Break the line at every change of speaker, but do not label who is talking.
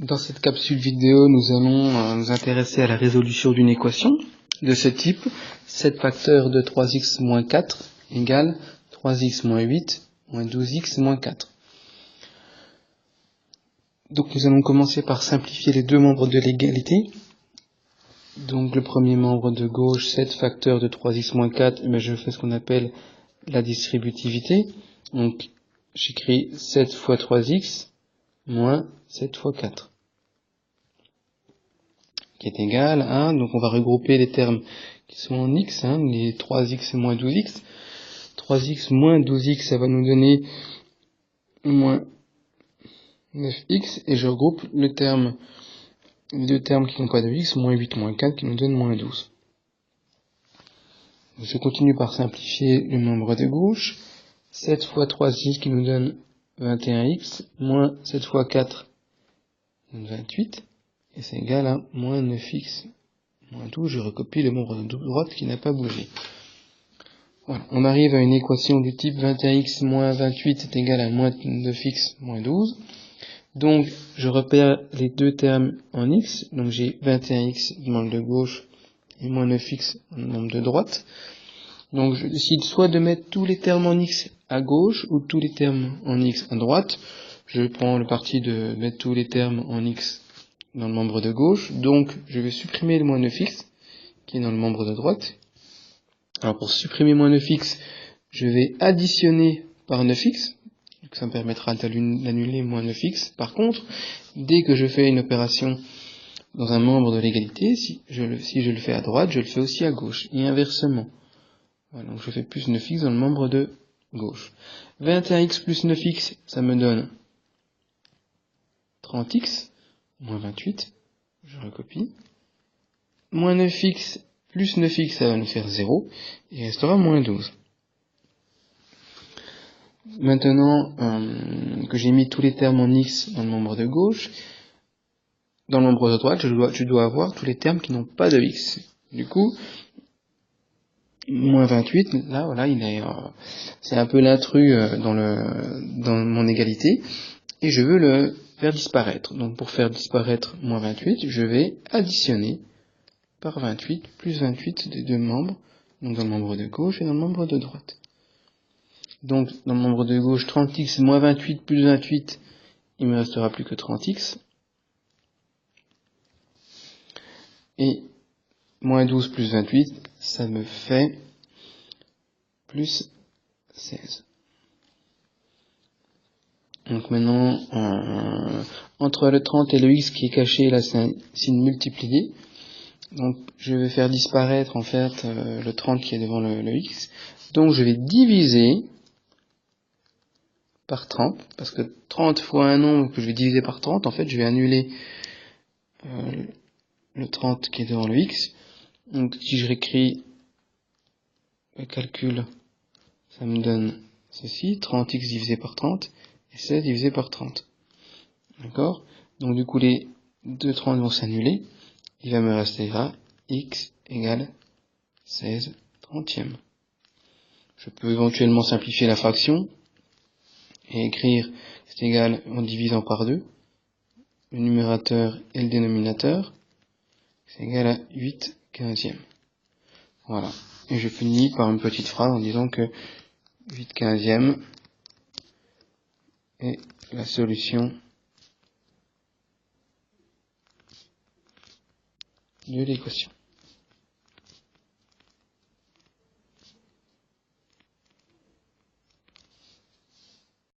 Dans cette capsule vidéo, nous allons nous intéresser à la résolution d'une équation de ce type. 7 facteurs de 3x moins 4 égale 3x moins 8 moins 12x moins 4. Donc nous allons commencer par simplifier les deux membres de l'égalité. Donc le premier membre de gauche, 7 facteurs de 3x moins 4, je fais ce qu'on appelle la distributivité. Donc j'écris 7 fois 3x moins 7 fois 4. Qui est égal à, donc on va regrouper les termes qui sont en x, les 3x moins 12x. 3x moins 12x, ça va nous donner moins 9x, et je regroupe les deux termes qui n'ont pas de x, moins 8, moins 4, qui nous donnent moins 12. Je continue par simplifier le membre de gauche. 7 fois 3x qui nous donne 21x, moins 7 fois 4 donne 28, et c'est égal à moins 9x moins 12. Je recopie le membre de droite qui n'a pas bougé. Voilà, on arrive à une équation du type 21x moins 28 est égal à moins 9x moins 12. Donc, je repère les deux termes en x. Donc, j'ai 21x du membre de gauche et moins 9x dans le membre de droite. Donc, je décide soit de mettre tous les termes en x à gauche ou tous les termes en x à droite. Je prends le parti de mettre tous les termes en x dans le membre de gauche. Donc, je vais supprimer le moins 9x qui est dans le membre de droite. Alors pour supprimer moins 9x, je vais additionner par 9x, donc ça me permettra d'annuler moins 9x. Par contre, dès que je fais une opération dans un membre de l'égalité, si je le fais à droite, je le fais aussi à gauche, et inversement. Voilà, donc je fais plus 9x dans le membre de gauche. 21x plus 9x, ça me donne 30x, moins 28, je recopie. Moins 9x plus 9x, ça va nous faire 0, et il restera moins 12. Maintenant que j'ai mis tous les termes en x dans le membre de gauche, dans le membre de droite, je dois avoir tous les termes qui n'ont pas de x. Du coup, moins 28, là, voilà, c'est un peu l'intrus dans mon égalité, et je veux le faire disparaître. Donc pour faire disparaître moins 28, je vais additionner par 28 plus 28 des deux membres, donc dans le membre de gauche et dans le membre de droite. Donc, dans le membre de gauche, 30x moins 28 plus 28, il me restera plus que 30x. Et moins 12 plus 28, ça me fait plus 16. Donc maintenant, entre le 30 et le x qui est caché, là c'est un signe multiplié. Donc je vais faire disparaître en fait le 30 qui est devant le x. Donc je vais diviser par 30, parce que 30 fois un nombre que je vais diviser par 30, en fait je vais annuler le 30 qui est devant le x. Donc si je réécris le calcul, ça me donne ceci, 30x divisé par 30, et 16 divisé par 30. D'accord? Donc du coup les deux 30 vont s'annuler, il va me rester là, x égale 16 trentièmes. Je peux éventuellement simplifier la fraction, et écrire c'est égal en divisant par 2, le numérateur et le dénominateur, c'est égal à 8 quinzièmes. Voilà. Et je finis par une petite phrase en disant que 8 quinzièmes est la solution de l'équation.